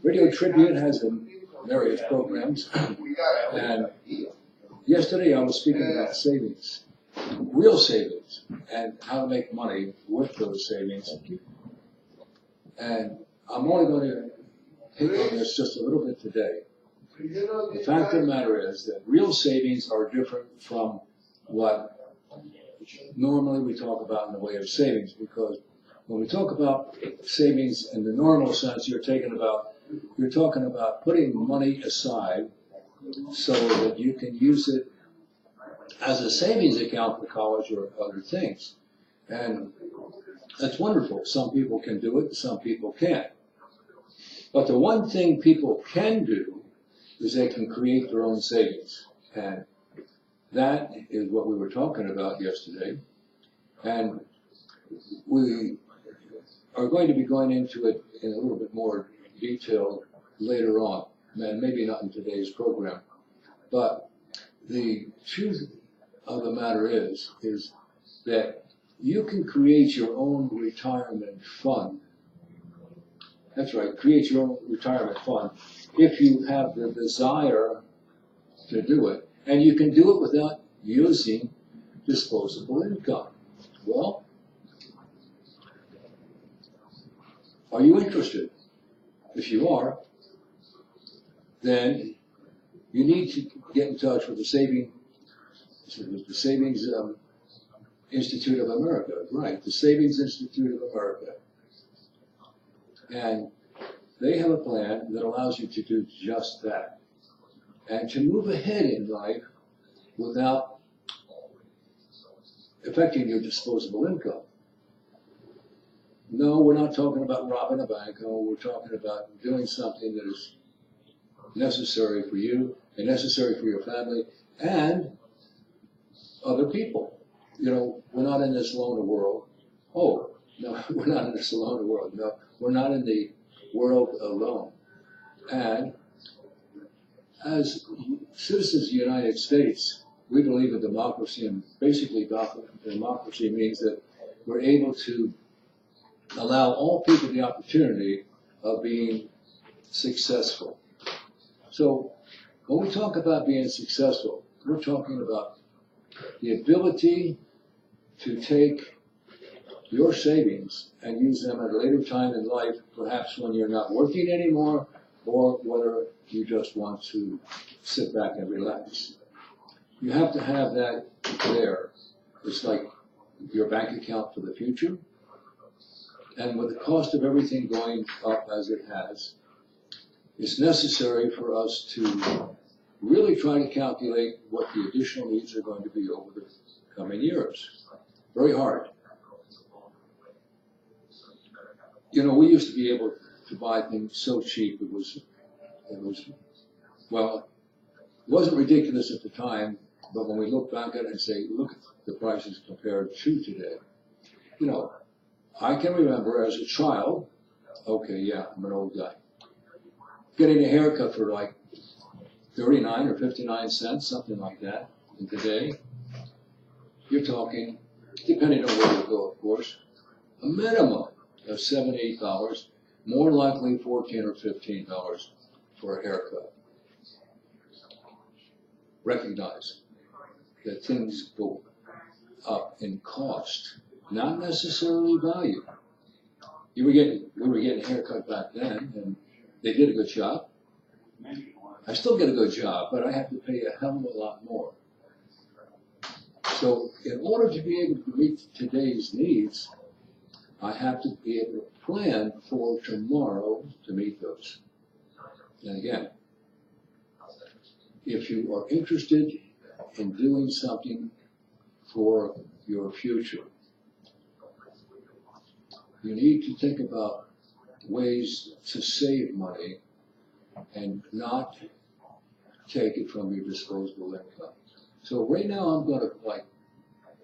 Radio Tribute has various programs, and yesterday I was speaking about savings, real savings, and how to make money with those savings. And I'm only going to hit on this just a little bit today. The fact of the matter is that real savings are different from what normally we talk about in the way of savings, because when we talk about savings in the normal sense, you're talking about putting money aside so that you can use it as a savings account for college or other things. And that's wonderful. Some people can do it, some people can't. But the one thing people can do is they can create their own savings. And that is what we were talking about yesterday. And we are going to be going into it in a little bit more detail later on, and maybe not in today's program. But the truth of the matter is that you can create your own retirement fund. That's right, create your own retirement fund if you have the desire to do it. And you can do it without using disposable income. Well, are you interested? If you are, then you need to get in touch with the Savings Institute of America, right? The Savings Institute of America. And they have a plan that allows you to do just that. And to move ahead in life without affecting your disposable income. No, we're not talking about robbing a bank. No, we're talking about doing something that is necessary for you and necessary for your family and other people. You know, we're not in this alone world. Oh, no, we're not in this alone world. No, we're not in the world alone. And as citizens of the United States, we believe in democracy, and basically democracy means that we're able to allow all people the opportunity of being successful. So when we talk about being successful, we're talking about the ability to take your savings and use them at a later time in life, perhaps when you're not working anymore, or whether you just want to sit back and relax. You have to have that there. It's like your bank account for the future. And with the cost of everything going up as it has, it's necessary for us to really try to calculate what the additional needs are going to be over the coming years. Very hard. You know, we used to be able to buy things so cheap, it was, well, it wasn't ridiculous at the time, but when we look back at it and say, look at the prices compared to today, you know, I can remember as a child, okay, yeah, I'm an old guy, getting a haircut for like 39 or 59 cents, something like that. And today, you're talking, depending on where you go, of course, a minimum of $7, $8, more likely $14 or $15 for a haircut. Recognize that things go up in cost, not necessarily value. We were getting a haircut back then, and they did a good job. I still get a good job, but I have to pay a hell of a lot more. So in order to be able to meet today's needs, I have to be able to plan for tomorrow to meet those. And again, if you are interested in doing something for your future, you need to think about ways to save money and not take it from your disposable income. So right now I'm going to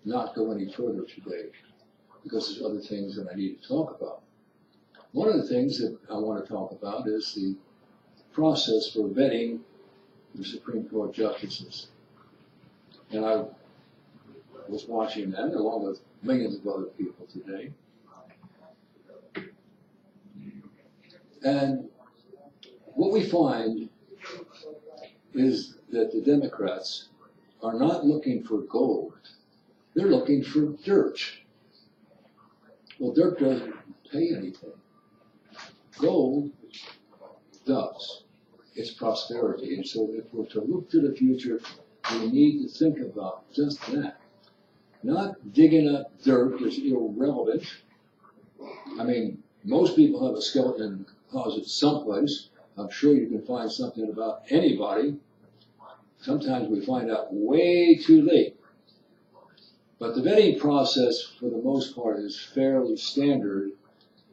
not go any further today because there's other things that I need to talk about. One of the things that I want to talk about is the process for vetting the Supreme Court justices. And I was watching them along with millions of other people today. And what we find is that the Democrats are not looking for gold. They're looking for dirt. Well, dirt doesn't pay anything. Gold does. It's prosperity. And so if we're to look to the future, we need to think about just that. Not digging up dirt that's irrelevant. I mean, most people have a skeleton in the closet someplace. I'm sure you can find something about anybody. Sometimes we find out way too late. But the vetting process, for the most part, is fairly standard,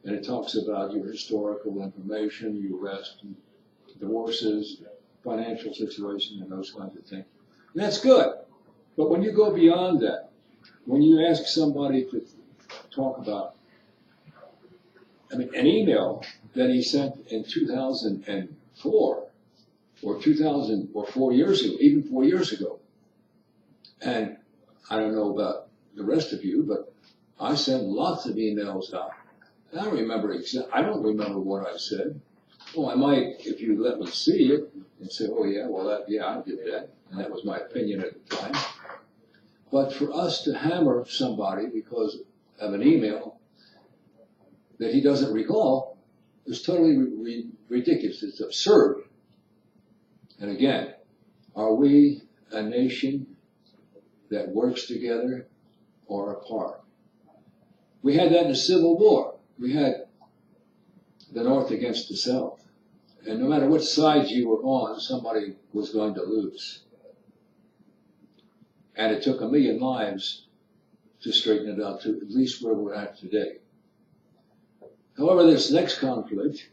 and it talks about your historical information, your arrest, divorces, financial situation, and those kinds of things. And that's good. But when you go beyond that, when you ask somebody to talk about, an email that he sent in 2004, or 4 years ago, even 4 years ago, and I don't know about the rest of you, but I send lots of emails out. I don't remember what I said. Well, I might, if you let me see it, and say, oh yeah, well I did that, and that was my opinion at the time. But for us to hammer somebody because of an email that he doesn't recall is totally ridiculous. It's absurd. And again, are we a nation that works together or apart? We had that in the Civil War. We had the North against the South. And no matter what side you were on, somebody was going to lose. And it took 1 million lives to straighten it out to at least where we're at today. However, this next conflict,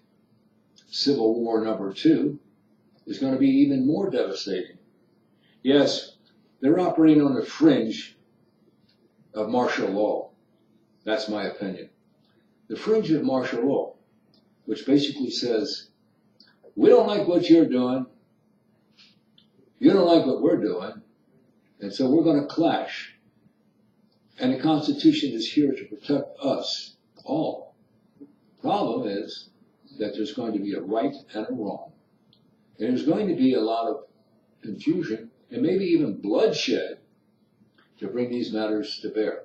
Civil War number 2, is going to be even more devastating. Yes, they're operating on the fringe of martial law. That's my opinion. The fringe of martial law, which basically says, we don't like what you're doing, you don't like what we're doing, and so we're going to clash. And the Constitution is here to protect us all. Problem is that there's going to be a right and a wrong. And there's going to be a lot of confusion and maybe even bloodshed to bring these matters to bear.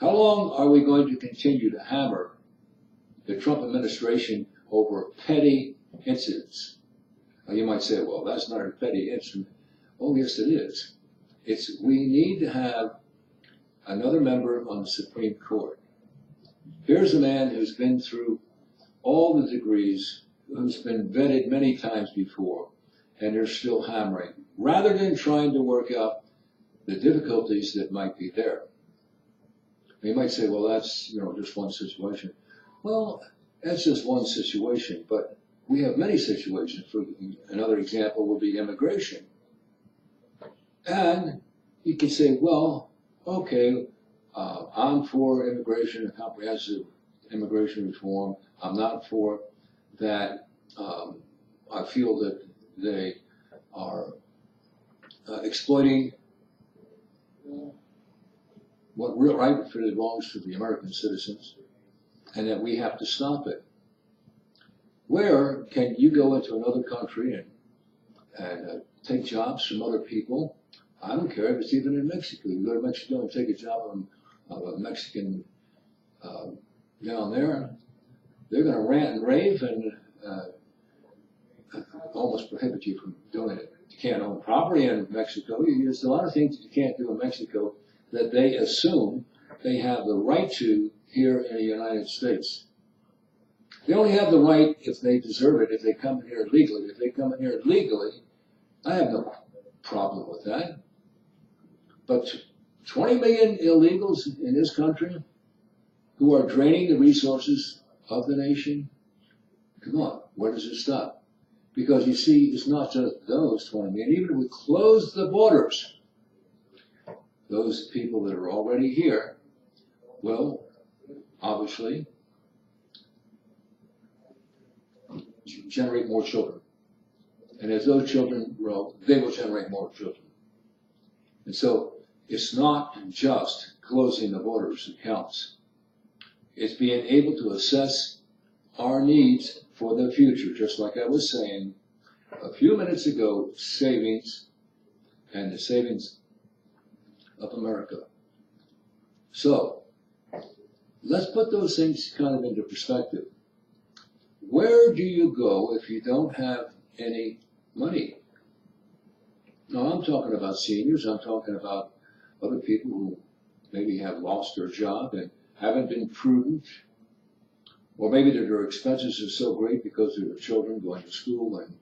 How long are we going to continue to hammer the Trump administration over petty incidents? Now you might say, well, that's not a petty incident. Oh, yes, it is. We need to have another member on the Supreme Court. Here's a man who's been through all the degrees, who's been vetted many times before, and they're still hammering, rather than trying to work out the difficulties that might be there. You might say, well, that's just one situation. Well, that's just one situation, but we have many situations. For another example would be immigration. And you can say, well, okay, I'm for immigration and comprehensive immigration reform. I'm not for that. I feel that they are exploiting what real rightfully belongs to the American citizens, and that we have to stop it. Where can you go into another country and take jobs from other people? I don't care if it's even in Mexico. You go to Mexico and take a job of a Mexican down there, they're going to rant and rave and almost prohibit you from doing it. You can't own property in Mexico. There's a lot of things that you can't do in Mexico that they assume they have the right to here in the United States. They only have the right if they deserve it, if they come in here legally. If they come in here legally, I have no problem with that. But 20 million illegals in this country who are draining the resources of the nation, come on, where does it stop? Because you see, it's not just those 20 million. Even if we close the borders, those people that are already here will obviously generate more children. And as those children grow, they will generate more children. And so it's not just closing the borders that counts. It's being able to assess our needs for the future, just like I was saying a few minutes ago, savings and the savings of America. So, let's put those things kind of into perspective. Where do you go if you don't have any money? Now, I'm talking about seniors, I'm talking about other people who maybe have lost their job and haven't been prudent, or maybe their expenses are so great because of their children going to school and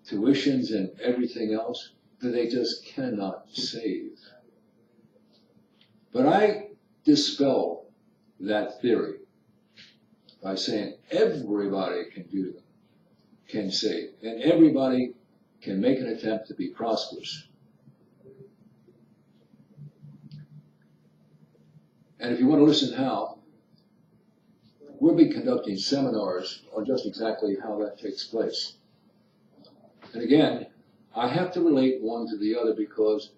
tuitions and everything else that they just cannot save. But I dispel that theory by saying everybody can save, and everybody can make an attempt to be prosperous. And if you want to listen how, we'll be conducting seminars on just exactly how that takes place. And again, I have to relate one to the other because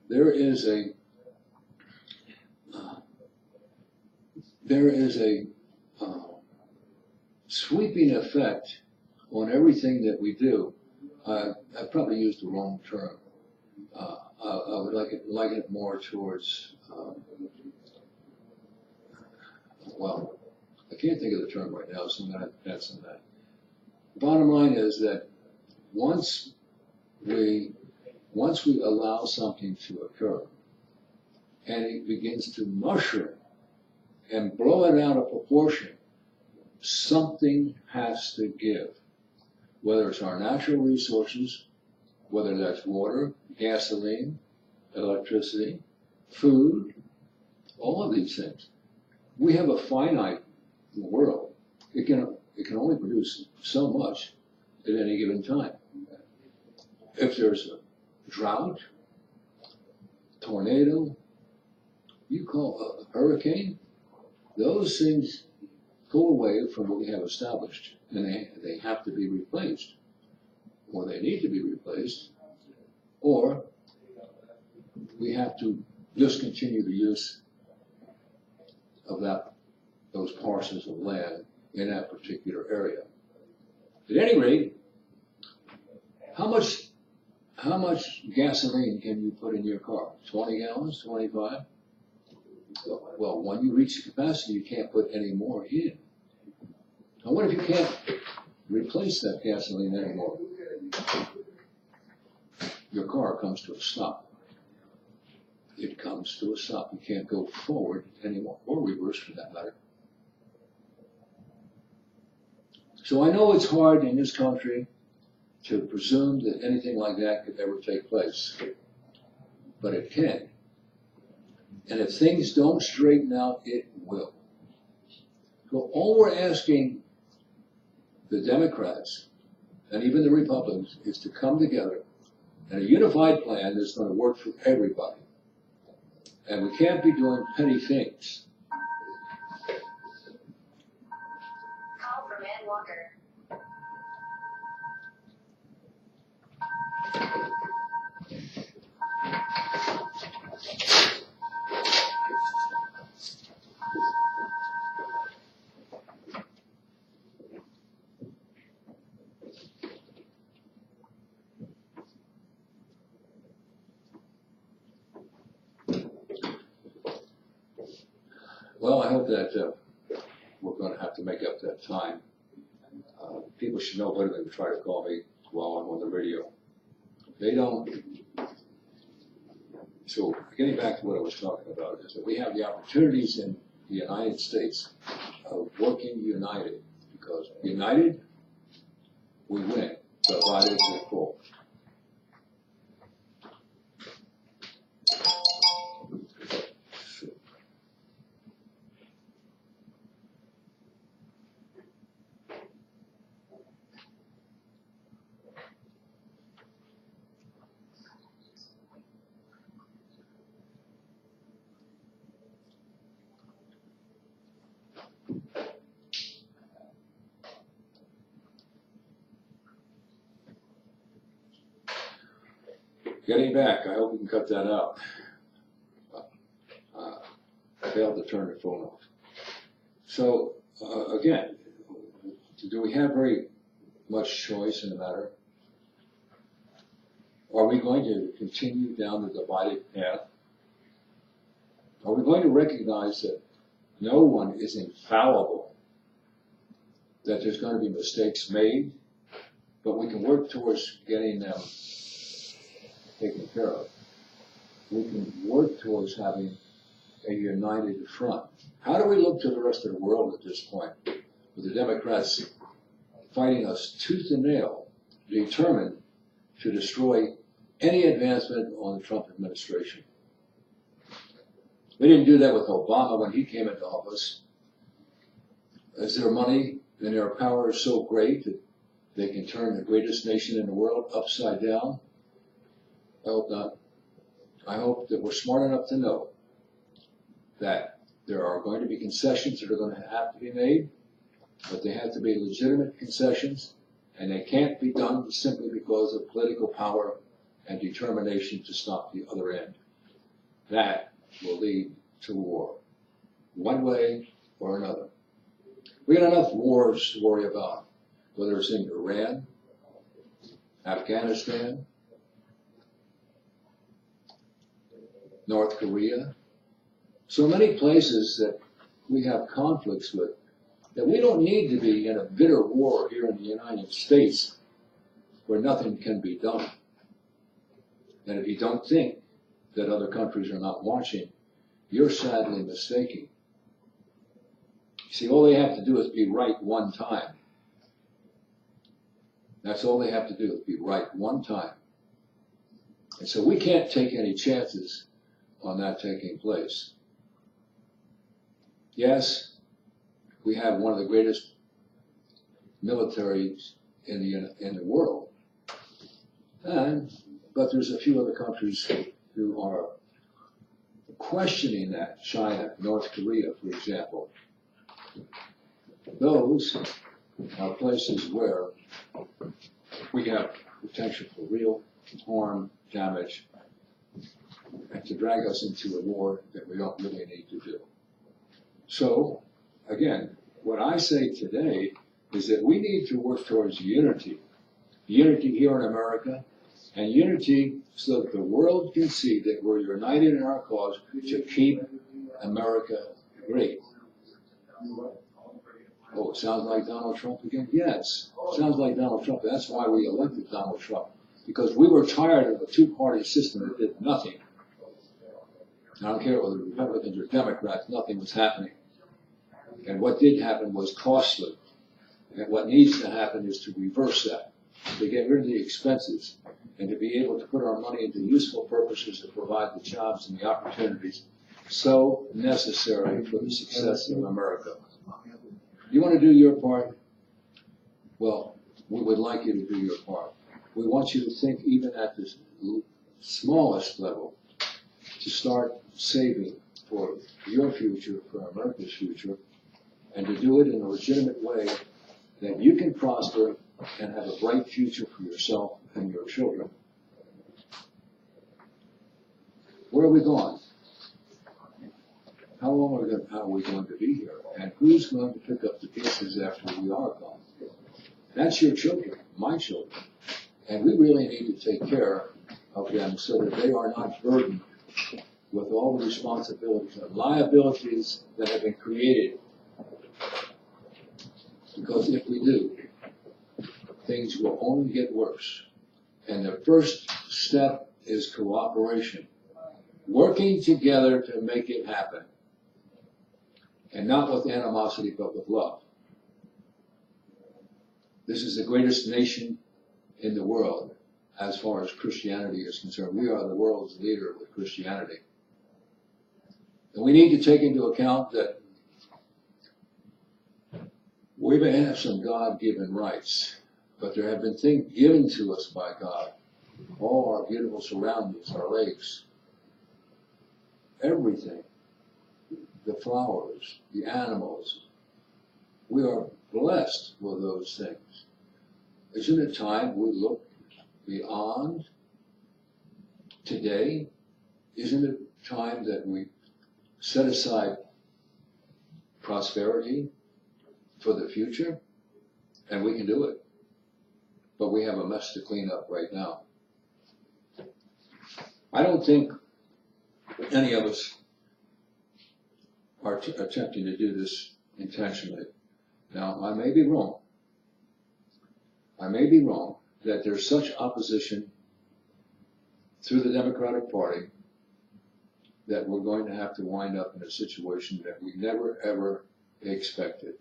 there is a sweeping effect on everything that we do. I probably used the wrong term. I would like it more towards, well, I can't think of the term right now, so I'm going to add some of that. Bottom line is that once we allow something to occur, and it begins to mushroom and blow it out of proportion, something has to give. Whether it's our natural resources, whether that's water, gasoline, electricity, food, all of these things. We have a finite world. It can only produce so much at any given time. If there's a drought, tornado, you call a hurricane, those things go away from what we have established, and they have to be replaced, or they need to be replaced, or we have to discontinue the use of those parcels of land in that particular area. At any rate, how much gasoline can you put in your car? 20 gallons, 25? Well, when you reach capacity, you can't put any more in. Now, what if you can't replace that gasoline anymore? Your car comes to a stop. It comes to a stop. You can't go forward anymore, or reverse for that matter. So I know it's hard in this country to presume that anything like that could ever take place, but it can. And if things don't straighten out, it will. So all we're asking the Democrats and even the Republicans is to come together in a unified plan that's going to work for everybody. And we can't be doing petty things. Call from Ed Walker. Well, I hope that we're going to have to make up that time. People should know better than to try to call me while I'm on the radio. They don't. So getting back to what I was talking about is that we have the opportunities in the United States of working united, because united, we win, divided, we fall. Getting back, I hope we can cut that out. I failed to turn the phone off. So, again, do we have very much choice in the matter? Are we going to continue down the divided path? Are we going to recognize that no one is infallible, that there's going to be mistakes made, but we can work towards getting them taken care of? We can work towards having a united front. How do we look to the rest of the world at this point, with the Democrats fighting us tooth and nail, determined to destroy any advancement on the Trump administration? They didn't do that with Obama when he came into office. Is their money and their power so great that they can turn the greatest nation in the world upside down? I hope not. I hope that we're smart enough to know that there are going to be concessions that are going to have to be made, but they have to be legitimate concessions, and they can't be done simply because of political power and determination to stop the other end. That will lead to war, one way or another. We got enough wars to worry about, whether it's in Iran, Afghanistan, North Korea. So many places that we have conflicts with, that we don't need to be in a bitter war here in the United States where nothing can be done. And if you don't think that other countries are not watching, you're sadly mistaken. See, all they have to do is be right one time. That's all they have to do, is be right one time. And so we can't take any chances on that taking place. Yes, we have one of the greatest militaries in the world, but there's a few other countries who are questioning that. China, North Korea, for example. Those are places where we have potential for real harm, damage, and to drag us into a war that we don't really need to do. So, again, what I say today is that we need to work towards unity. Unity here in America, and unity so that the world can see that we're united in our cause to keep America great. Oh, it sounds like Donald Trump again? Yes, it sounds like Donald Trump. That's why we elected Donald Trump, because we were tired of a two-party system that did nothing. I don't care whether Republicans or Democrats, nothing was happening. And what did happen was costly. And what needs to happen is to reverse that, to get rid of the expenses, and to be able to put our money into useful purposes that provide the jobs and the opportunities so necessary for the success of America. You want to do your part? Well, we would like you to do your part. We want you to think even at the smallest level to start saving for your future, for America's future, and to do it in a legitimate way that you can prosper and have a bright future for yourself and your children. Where are we going? How long are we going to be here? And who's going to pick up the pieces after we are gone? That's your children, my children. And we really need to take care of them so that they are not burdened with all the responsibilities and liabilities that have been created. Because if we do, things will only get worse. And the first step is cooperation. Working together to make it happen. And not with animosity, but with love. This is the greatest nation in the world as far as Christianity is concerned. We are the world's leader with Christianity. And we need to take into account that we may have some God-given rights, but there have been things given to us by God. All our beautiful surroundings, our lakes, everything, the flowers, the animals. We are blessed with those things. Isn't it time we look beyond today? Isn't it time that we set aside prosperity for the future? And we can do it. But we have a mess to clean up right now. I don't think any of us are attempting to do this intentionally. Now, I may be wrong. I may be wrong that there's such opposition through the Democratic Party that we're going to have to wind up in a situation that we never, ever expected.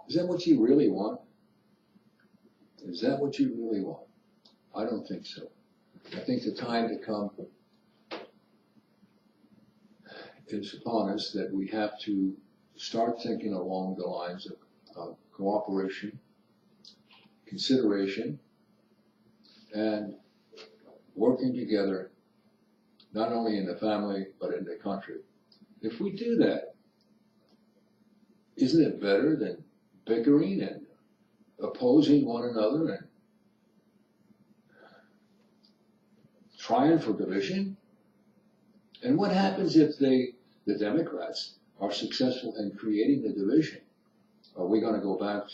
Is that what you really want? Is that what you really want? I don't think so. I think the time to come is upon us that we have to start thinking along the lines of cooperation, consideration, and working together, not only in the family, but in the country. If we do that, isn't it better than bickering and opposing one another and trying for division? And what happens if the Democrats are successful in creating the division? Are we going to go back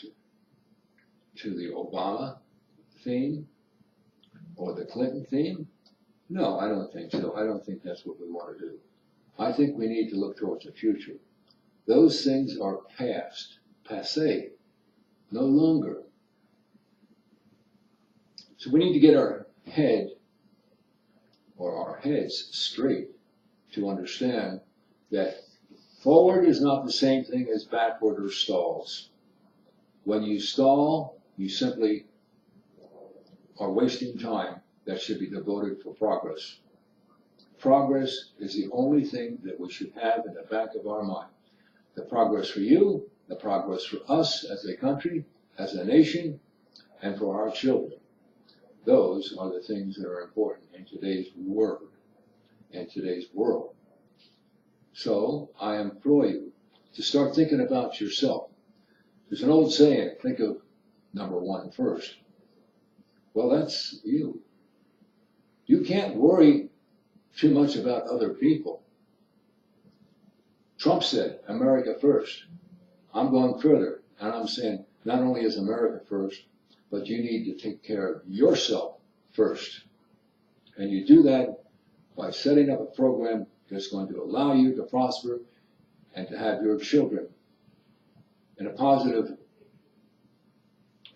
to the Obama theme or the Clinton theme? No, I don't think so. I don't think that's what we want to do. I think we need to look towards the future. Those things are past, passé, no longer. So we need to get our head or our heads straight to understand that forward is not the same thing as backward or stalls. When you stall, you simply are wasting time that should be devoted for progress. Progress is the only thing that we should have in the back of our mind. The progress for you, the progress for us as a country, as a nation, and for our children. Those are the things that are important in today's world, in today's world. So I implore you to start thinking about yourself. There's an old saying, think of number one first. Well, that's you. You can't worry too much about other people. Trump said, America first. I'm going further, and I'm saying not only is America first, but you need to take care of yourself first. And you do that by setting up a program that's going to allow you to prosper and to have your children in a positive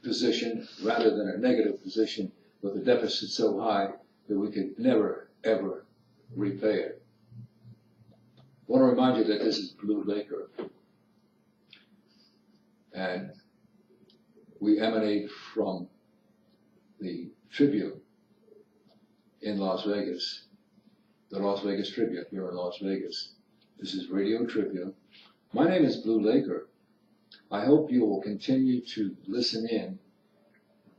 position rather than a negative position with a deficit so high that we could never, ever repay it. I want to remind you that this is Blue Laker. And we emanate from the Tribune in Las Vegas, the Las Vegas Tribune here in Las Vegas. This is Radio Tribune. My name is Blue Laker. I hope you will continue to listen in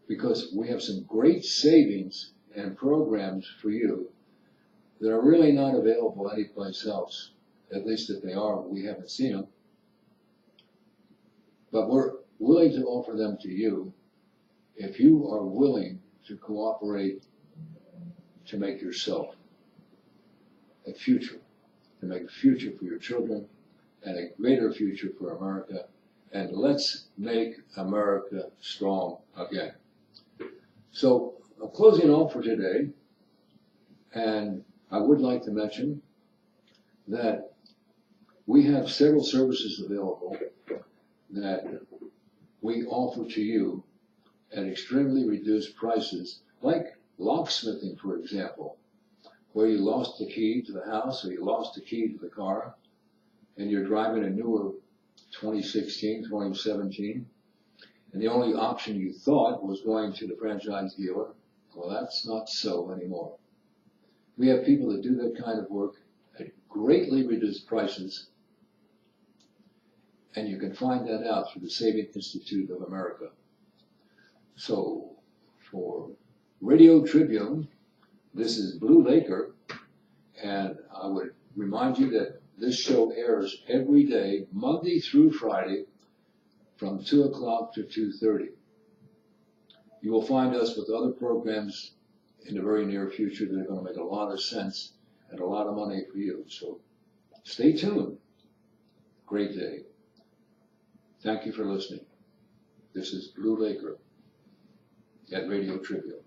because we have some great savings and programs for you that are really not available anyplace else. At least if they are, we haven't seen them. But we're willing to offer them to you if you are willing to cooperate to make yourself a future, to make a future for your children and a greater future for America. And let's make America strong again. So I'm closing off for today, and I would like to mention that we have several services available that we offer to you at extremely reduced prices, like locksmithing, for example, where you lost the key to the house or you lost the key to the car, and you're driving a newer 2016, 2017, and the only option you thought was going to the franchise dealer. Well, that's not so anymore. We have people that do that kind of work at greatly reduced prices, and you can find that out through the Saving Institute of America. So for Radio Tribune, this is Blue Laker, and I would remind you that this show airs every day, Monday through Friday, from 2 o'clock to 2:30. You will find us with other programs in the very near future that are going to make a lot of sense and a lot of money for you. So stay tuned. Great day. Thank you for listening. This is Blue Laker. at Radio Trivial.